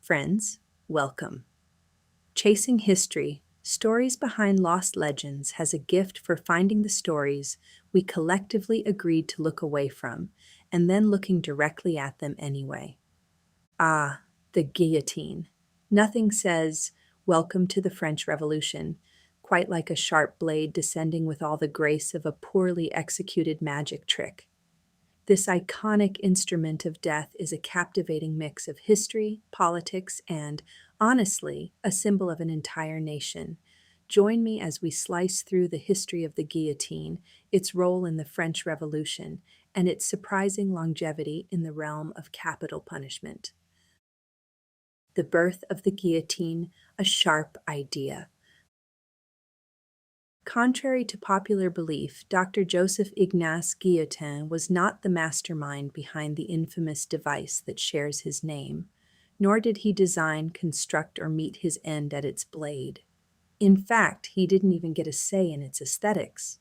Friends, welcome. Chasing History, Stories Behind Lost Legends has a gift for finding the stories we collectively agreed to look away from, and then looking directly at them anyway. Ah, the guillotine. Nothing says, "Welcome to the French Revolution," quite like a sharp blade descending with all the grace of a poorly executed magic trick. This iconic instrument of death is a captivating mix of history, politics, and, honestly, a symbol of an entire nation. Join me as we slice through the history of the guillotine, its role in the French Revolution, and its surprising longevity in the realm of capital punishment. The birth of the guillotine, a sharp idea. Contrary to popular belief, Dr. Joseph-Ignace Guillotin was not the mastermind behind the infamous device that shares his name, nor did he design, construct, or meet his end at its blade. In fact, he didn't even get a say in its aesthetics.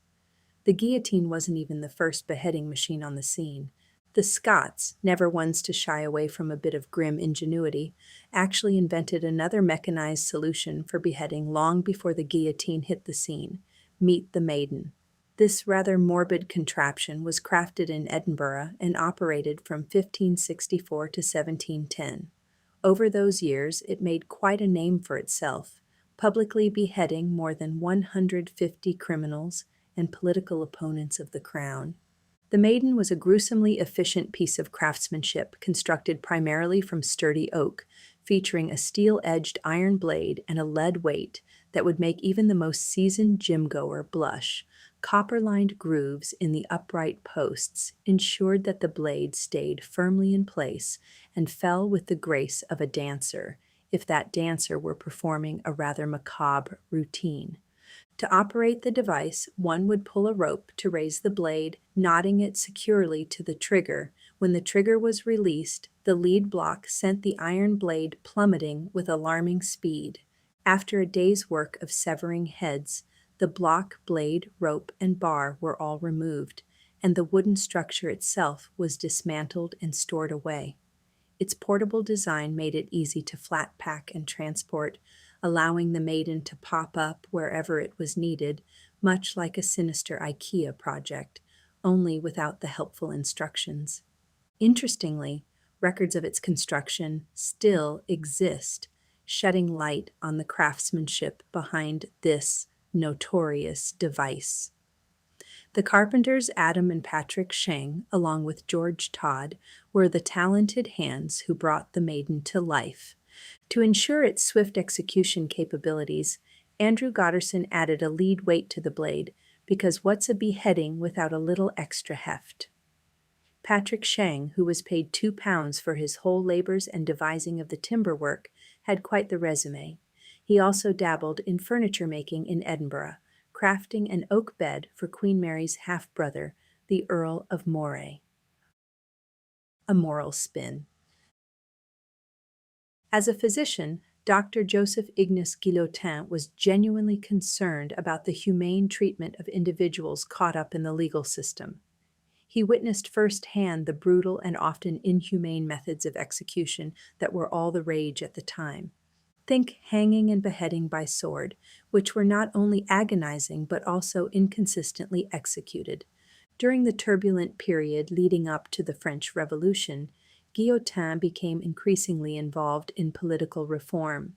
The guillotine wasn't even the first beheading machine on the scene. The Scots, never ones to shy away from a bit of grim ingenuity, actually invented another mechanized solution for beheading long before the guillotine hit the scene. Meet the Maiden. This rather morbid contraption was crafted in Edinburgh and operated from 1564 to 1710. Over those years, it made quite a name for itself, publicly beheading more than 150 criminals and political opponents of the crown. The Maiden was a gruesomely efficient piece of craftsmanship constructed primarily from sturdy oak, featuring a steel-edged iron blade and a lead weight that would make even the most seasoned gym-goer blush. Copper-lined grooves in the upright posts ensured that the blade stayed firmly in place and fell with the grace of a dancer, if that dancer were performing a rather macabre routine. To operate the device, one would pull a rope to raise the blade, knotting it securely to the trigger. When the trigger was released, the lead block sent the iron blade plummeting with alarming speed. After a day's work of severing heads, the block, blade, rope, and bar were all removed, and the wooden structure itself was dismantled and stored away. Its portable design made it easy to flat pack and transport, allowing the Maiden to pop up wherever it was needed, much like a sinister IKEA project, only without the helpful instructions. Interestingly, records of its construction still exist, shedding light on the craftsmanship behind this notorious device. The carpenters Adam and Patrick Scheng, along with George Todd, were the talented hands who brought the Maiden to life. To ensure its swift execution capabilities, Andrew Gotterson added a lead weight to the blade, because what's a beheading without a little extra heft? Patrick Scheng, who was paid £2 for his whole labors and devising of the timber work, had quite the resume. He also dabbled in furniture making in Edinburgh, crafting an oak bed for Queen Mary's half-brother, the Earl of Moray. A moral spin. As a physician, Dr. Joseph-Ignace Guillotin was genuinely concerned about the humane treatment of individuals caught up in the legal system. He witnessed firsthand the brutal and often inhumane methods of execution that were all the rage at the time. Think hanging and beheading by sword, which were not only agonizing but also inconsistently executed. During the turbulent period leading up to the French Revolution, Guillotin became increasingly involved in political reform.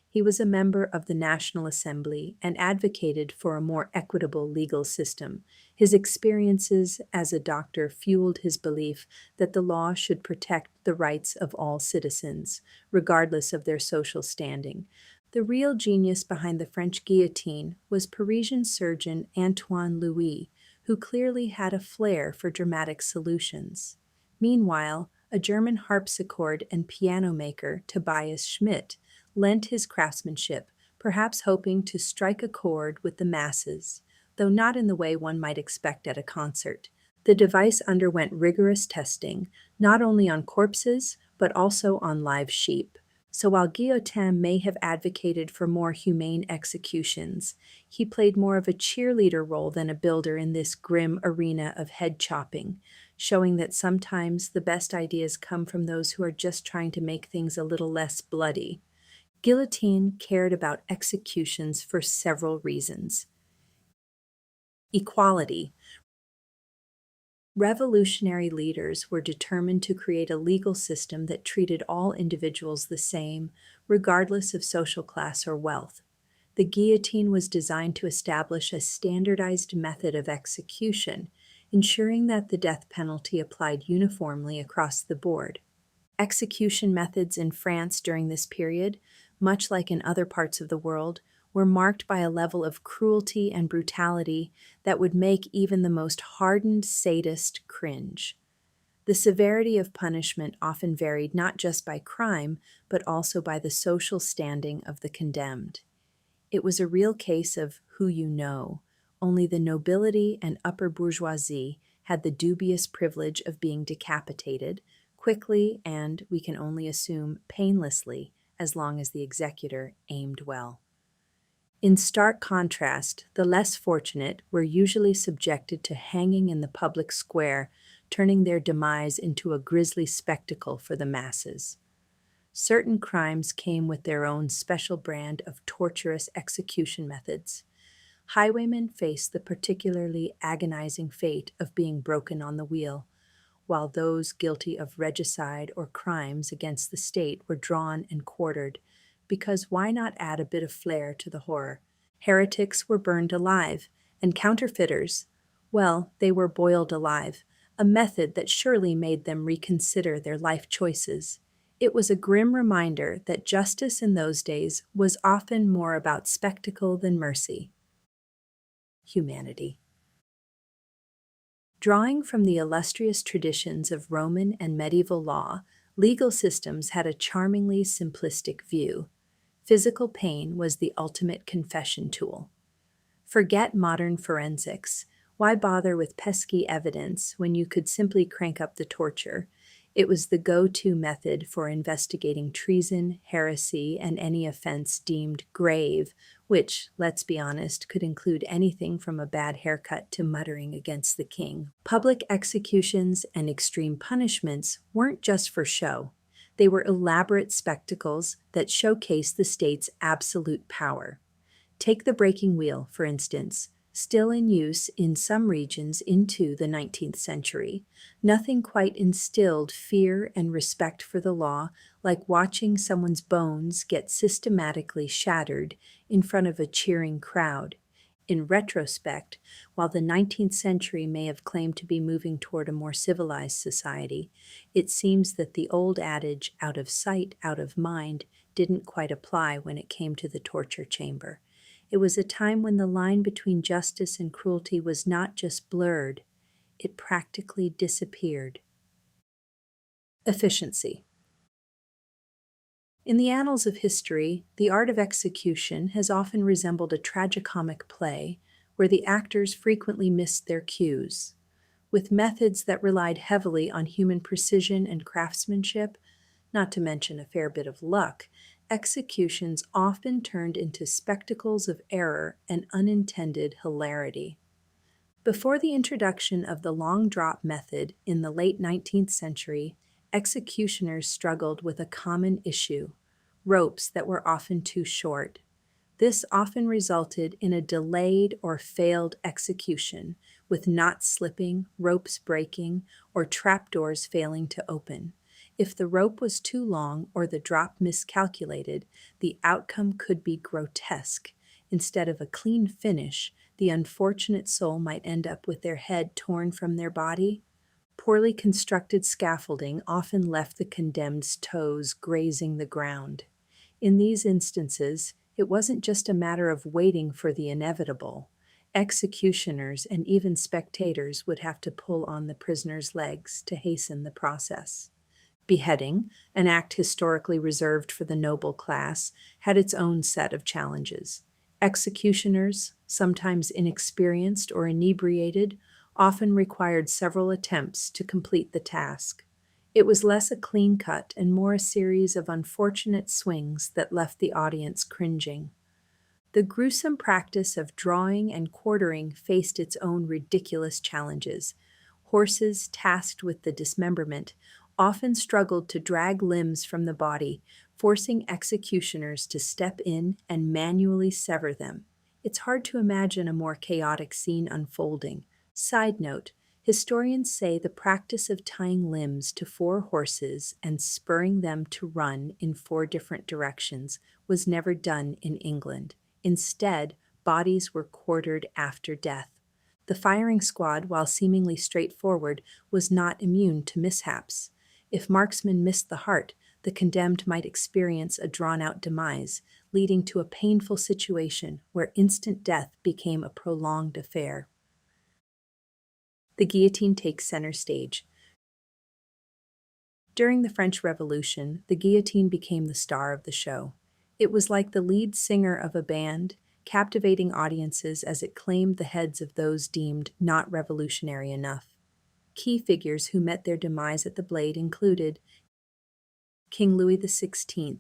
He was a member of the National Assembly and advocated for a more equitable legal system. His experiences as a doctor fueled his belief that the law should protect the rights of all citizens, regardless of their social standing. The real genius behind the French guillotine was Parisian surgeon Antoine Louis, who clearly had a flair for dramatic solutions. Meanwhile, a German harpsichord and piano maker, Tobias Schmidt, lent his craftsmanship, perhaps hoping to strike a chord with the masses, though not in the way one might expect at a concert. The device underwent rigorous testing, not only on corpses, but also on live sheep. So while Guillotin may have advocated for more humane executions, he played more of a cheerleader role than a builder in this grim arena of head chopping, showing that sometimes the best ideas come from those who are just trying to make things a little less bloody. Guillotine cared about executions for several reasons. Equality. Revolutionary leaders were determined to create a legal system that treated all individuals the same, regardless of social class or wealth. The guillotine was designed to establish a standardized method of execution, ensuring that the death penalty applied uniformly across the board. Execution methods in France during this period, much like in other parts of the world, were marked by a level of cruelty and brutality that would make even the most hardened sadist cringe. The severity of punishment often varied not just by crime, but also by the social standing of the condemned. It was a real case of who you know. Only the nobility and upper bourgeoisie had the dubious privilege of being decapitated, quickly and, we can only assume, painlessly, as long as the executor aimed well. In stark contrast, the less fortunate were usually subjected to hanging in the public square, turning their demise into a grisly spectacle for the masses. Certain crimes came with their own special brand of torturous execution methods. Highwaymen faced the particularly agonizing fate of being broken on the wheel, while those guilty of regicide or crimes against the state were drawn and quartered, because why not add a bit of flair to the horror? Heretics were burned alive, and counterfeiters, well, they were boiled alive, a method that surely made them reconsider their life choices. It was a grim reminder that justice in those days was often more about spectacle than mercy. Humanity. Drawing from the illustrious traditions of Roman and medieval law, legal systems had a charmingly simplistic view. Physical pain was the ultimate confession tool. Forget modern forensics. Why bother with pesky evidence when you could simply crank up the torture? It was the go-to method for investigating treason, heresy, and any offense deemed grave, which, let's be honest, could include anything from a bad haircut to muttering against the king. Public executions and extreme punishments weren't just for show. They were elaborate spectacles that showcased the state's absolute power. Take the breaking wheel, for instance, still in use in some regions into the 19th century. Nothing quite instilled fear and respect for the law like watching someone's bones get systematically shattered in front of a cheering crowd. In retrospect, while the 19th century may have claimed to be moving toward a more civilized society, it seems that the old adage, out of sight, out of mind, didn't quite apply when it came to the torture chamber. It was a time when the line between justice and cruelty was not just blurred, it practically disappeared. Efficiency. In the annals of history, the art of execution has often resembled a tragicomic play where the actors frequently missed their cues. With methods that relied heavily on human precision and craftsmanship, not to mention a fair bit of luck, executions often turned into spectacles of error and unintended hilarity. Before the introduction of the long drop method in the late 19th century, executioners struggled with a common issue: ropes that were often too short. This often resulted in a delayed or failed execution, with knots slipping, ropes breaking, or trapdoors failing to open. If the rope was too long or the drop miscalculated, the outcome could be grotesque. Instead of a clean finish, the unfortunate soul might end up with their head torn from their body. Poorly constructed scaffolding often left the condemned's toes grazing the ground. In these instances, it wasn't just a matter of waiting for the inevitable. Executioners and even spectators would have to pull on the prisoner's legs to hasten the process. Beheading, an act historically reserved for the noble class, had its own set of challenges. Executioners, sometimes inexperienced or inebriated, often required several attempts to complete the task. It was less a clean cut and more a series of unfortunate swings that left the audience cringing. The gruesome practice of drawing and quartering faced its own ridiculous challenges. Horses tasked with the dismemberment often struggled to drag limbs from the body, forcing executioners to step in and manually sever them. It's hard to imagine a more chaotic scene unfolding. Side note, historians say the practice of tying limbs to four horses and spurring them to run in four different directions was never done in England. Instead, bodies were quartered after death. The firing squad, while seemingly straightforward, was not immune to mishaps. If marksmen missed the heart, the condemned might experience a drawn-out demise, leading to a painful situation where instant death became a prolonged affair. The guillotine takes center stage. During the French Revolution, the guillotine became the star of the show. It was like the lead singer of a band, captivating audiences as it claimed the heads of those deemed not revolutionary enough. Key figures who met their demise at the blade included King Louis XVI.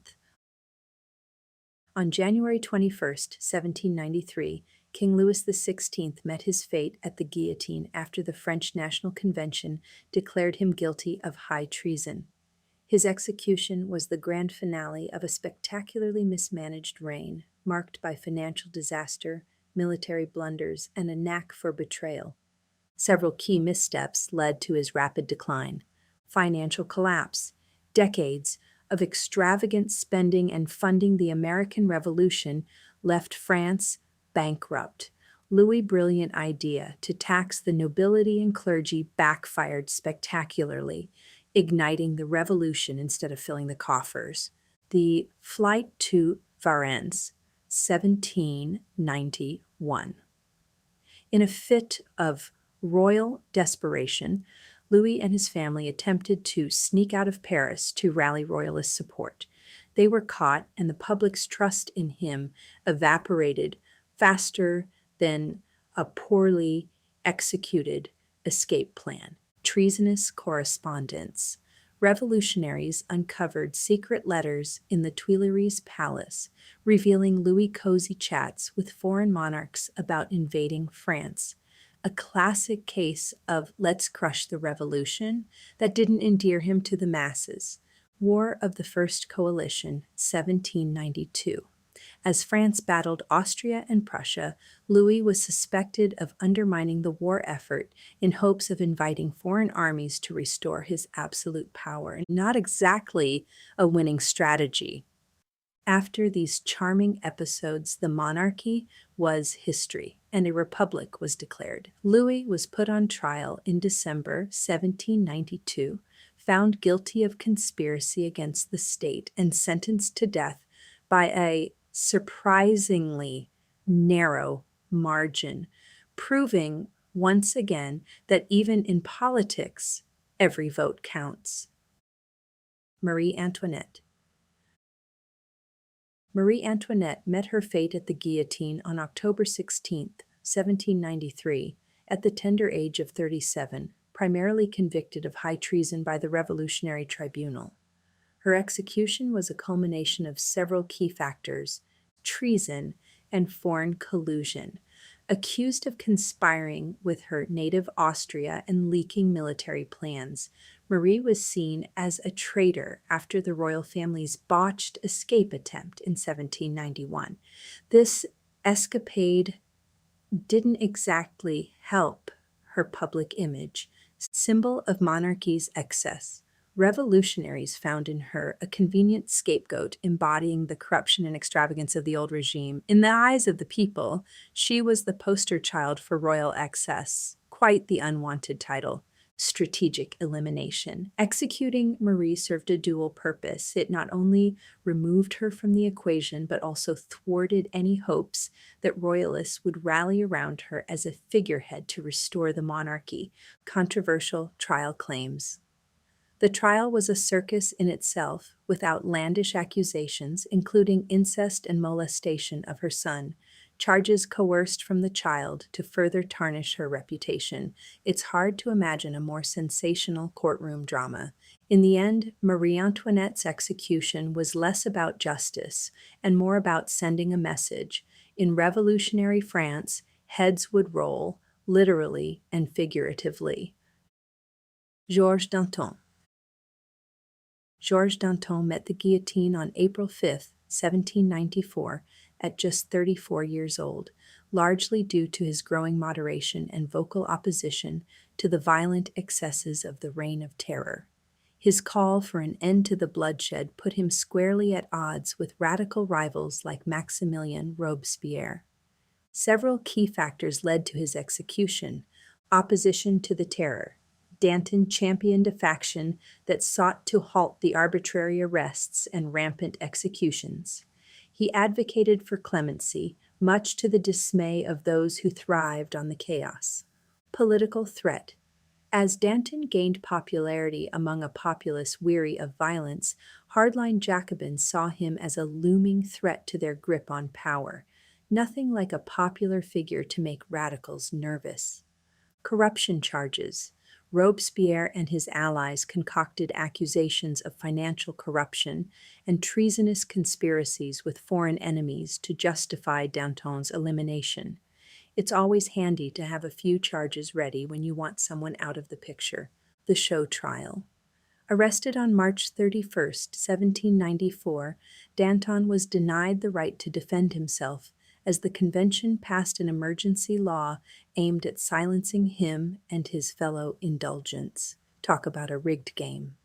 On January 21, 1793, King Louis XVI met his fate at the guillotine after the French National Convention declared him guilty of high treason. His execution was the grand finale of a spectacularly mismanaged reign, marked by financial disaster, military blunders, and a knack for betrayal. Several key missteps led to his rapid decline. Financial collapse, decades of extravagant spending and funding the American Revolution left France bankrupt. Louis' brilliant idea to tax the nobility and clergy backfired spectacularly, igniting the revolution instead of filling the coffers. The Flight to Varennes, 1791. In a fit of royal desperation, Louis and his family attempted to sneak out of Paris to rally royalist support. They were caught, and the public's trust in him evaporated faster than a poorly executed escape plan. Treasonous correspondence. Revolutionaries uncovered secret letters in the Tuileries Palace, revealing Louis' cozy chats with foreign monarchs about invading France. A classic case of let's crush the revolution that didn't endear him to the masses. War of the First Coalition, 1792. As France battled Austria and Prussia, Louis was suspected of undermining the war effort in hopes of inviting foreign armies to restore his absolute power. Not exactly a winning strategy. After these charming episodes, the monarchy was history, and a republic was declared. Louis was put on trial in December 1792, found guilty of conspiracy against the state, and sentenced to death by a surprisingly narrow margin, proving once again that even in politics, every vote counts. Marie Antoinette. Marie Antoinette met her fate at the guillotine on October 16, 1793, at the tender age of 37, primarily convicted of high treason by the Revolutionary Tribunal. Her execution was a culmination of several key factors: treason and foreign collusion. Accused of conspiring with her native Austria and leaking military plans, Marie was seen as a traitor after the royal family's botched escape attempt in 1791. This escapade didn't exactly help her public image, symbol of monarchy's excess. Revolutionaries found in her a convenient scapegoat embodying the corruption and extravagance of the old regime. In the eyes of the people, she was the poster child for royal excess. Quite the unwanted title. Strategic elimination. Executing Marie served a dual purpose. It not only removed her from the equation, but also thwarted any hopes that royalists would rally around her as a figurehead to restore the monarchy. Controversial trial claims. The trial was a circus in itself, with outlandish accusations, including incest and molestation of her son. charges coerced from the child to further tarnish her reputation. It's hard to imagine a more sensational courtroom drama. In the end, Marie Antoinette's execution was less about justice and more about sending a message. In revolutionary France, heads would roll, literally and figuratively. Georges Danton. Georges Danton met the guillotine on April 5, 1794, at just 34 years old, largely due to his growing moderation and vocal opposition to the violent excesses of the Reign of Terror. His call for an end to the bloodshed put him squarely at odds with radical rivals like Maximilien Robespierre. Several key factors led to his execution: opposition to the terror. Danton championed a faction that sought to halt the arbitrary arrests and rampant executions. He advocated for clemency, much to the dismay of those who thrived on the chaos. Political threat. As Danton gained popularity among a populace weary of violence, hardline Jacobins saw him as a looming threat to their grip on power. Nothing like a popular figure to make radicals nervous. Corruption charges. Robespierre and his allies concocted accusations of financial corruption and treasonous conspiracies with foreign enemies to justify Danton's elimination. It's always handy to have a few charges ready when you want someone out of the picture. The show trial. Arrested on March 31, 1794, Danton was denied the right to defend himself as the convention passed an emergency law aimed at silencing him and his fellow indulgents. Talk about a rigged game.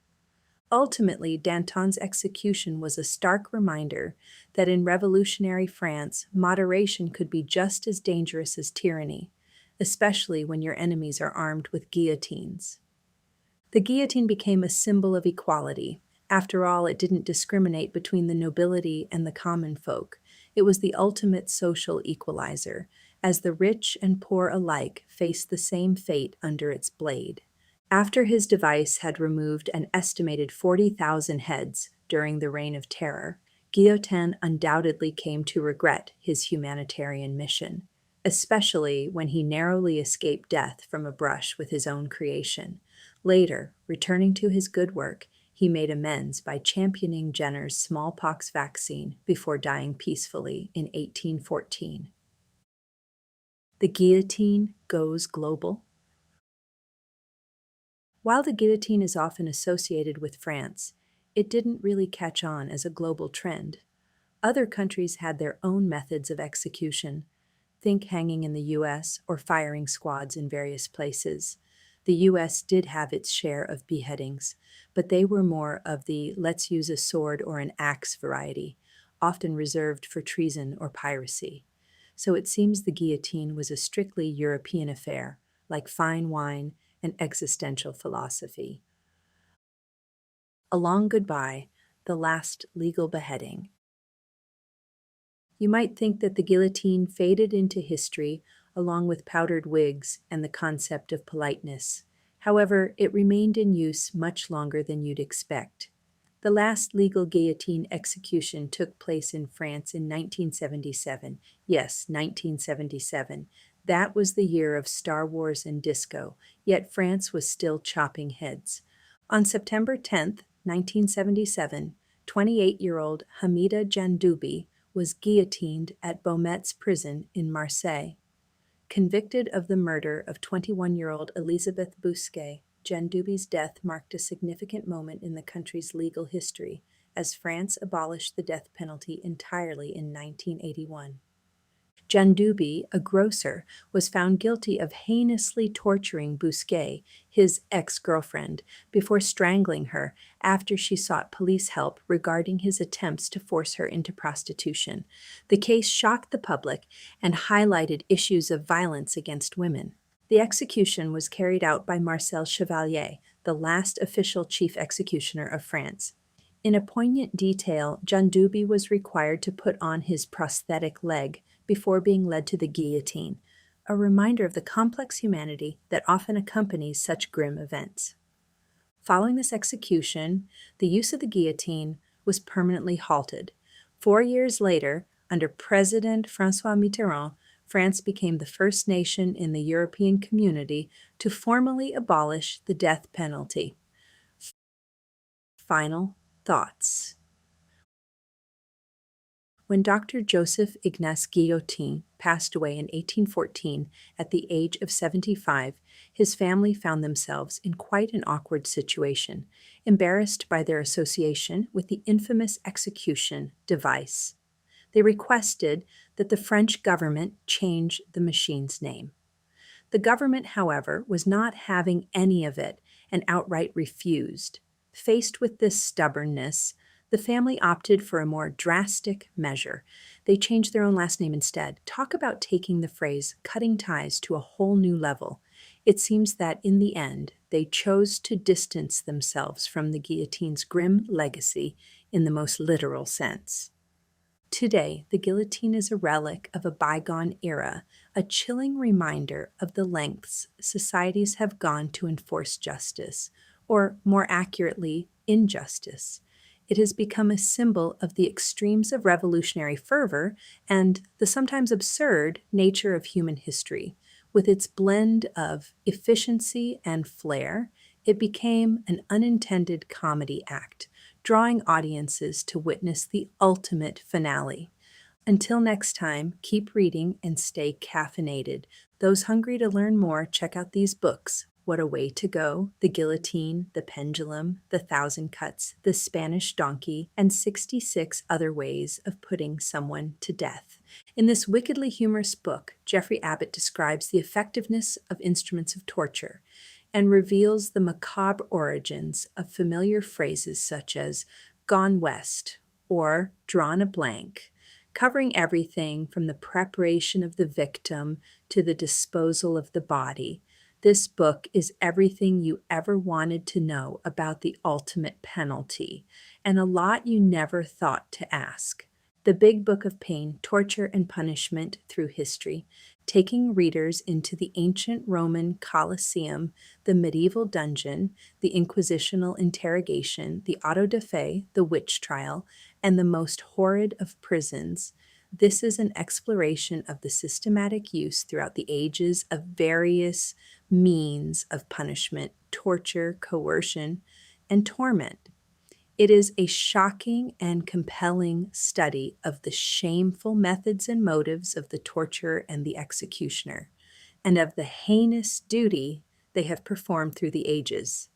Ultimately, Danton's execution was a stark reminder that in revolutionary France, moderation could be just as dangerous as tyranny, especially when your enemies are armed with guillotines. The guillotine became a symbol of equality. After all, it didn't discriminate between the nobility and the common folk. It was the ultimate social equalizer, as the rich and poor alike faced the same fate under its blade. After his device had removed an estimated 40,000 heads during the Reign of Terror, Guillotin undoubtedly came to regret his humanitarian mission, especially when he narrowly escaped death from a brush with his own creation. Later, returning to his good work, he made amends by championing Jenner's smallpox vaccine before dying peacefully in 1814. The guillotine goes global. While the guillotine is often associated with France, it didn't really catch on as a global trend. Other countries had their own methods of execution. Think hanging in the US or firing squads in various places. The US did have its share of beheadings, but they were more of the let's use a sword or an axe variety, often reserved for treason or piracy. So it seems the guillotine was a strictly European affair, like fine wine and existential philosophy. A Long Goodbye, the last legal beheading. You might think that the guillotine faded into history along with powdered wigs and the concept of politeness. However, it remained in use much longer than you'd expect. The last legal guillotine execution took place in France in 1977. Yes, 1977. That was the year of Star Wars and disco, yet France was still chopping heads. On September 10, 1977, 28-year-old Hamida Jandoubi was guillotined at Beaumet's prison in Marseille. Convicted of the murder of 21-year-old Elisabeth Bousquet, Jandoubi's death marked a significant moment in the country's legal history, as France abolished the death penalty entirely in 1981. Jandoubi, a grocer, was found guilty of heinously torturing Bousquet, his ex-girlfriend, before strangling her after she sought police help regarding his attempts to force her into prostitution. The case shocked the public and highlighted issues of violence against women. The execution was carried out by Marcel Chevalier, the last official chief executioner of France. In a poignant detail, Jandoubi was required to put on his prosthetic leg before being led to the guillotine, a reminder of the complex humanity that often accompanies such grim events. Following this execution, the use of the guillotine was permanently halted. 4 years later, Under President François Mitterrand, France became the first nation in the European community to formally abolish the death penalty. Final thoughts. When Dr. Joseph-Ignace Guillotin passed away in 1814 at the age of 75, his family found themselves in quite an awkward situation, embarrassed by their association with the infamous execution device. They requested that the French government change the machine's name. The government, however, was not having any of it and outright refused. Faced with this stubbornness, the family opted for a more drastic measure. They changed their own last name instead. Talk about taking the phrase cutting ties to a whole new level. It seems that in the end, they chose to distance themselves from the guillotine's grim legacy in the most literal sense. Today, the guillotine is a relic of a bygone era, a chilling reminder of the lengths societies have gone to enforce justice, or more accurately, injustice. It has become a symbol of the extremes of revolutionary fervor and the sometimes absurd nature of human history. With its blend of efficiency and flair, it became an unintended comedy act, drawing audiences to witness the ultimate finale. Until next time, keep reading and stay caffeinated. Those hungry to learn more, check out these books. What a Way to Go, The Guillotine, The Pendulum, The Thousand Cuts, The Spanish Donkey, and 66 Other Ways of Putting Someone to Death. In this wickedly humorous book, Jeffrey Abbott describes the effectiveness of instruments of torture and reveals the macabre origins of familiar phrases such as gone west or drawn a blank, covering everything from the preparation of the victim to the disposal of the body. This book is everything you ever wanted to know about the ultimate penalty, and a lot you never thought to ask. The Big Book of Pain, Torture, and Punishment Through History, taking readers into the ancient Roman Colosseum, the medieval dungeon, the inquisitional interrogation, the auto da fe, the witch trial, and the most horrid of prisons. This is an exploration of the systematic use throughout the ages of various means of punishment, torture, coercion, and torment. It is a shocking and compelling study of the shameful methods and motives of the torturer and the executioner, and of the heinous duty they have performed through the ages.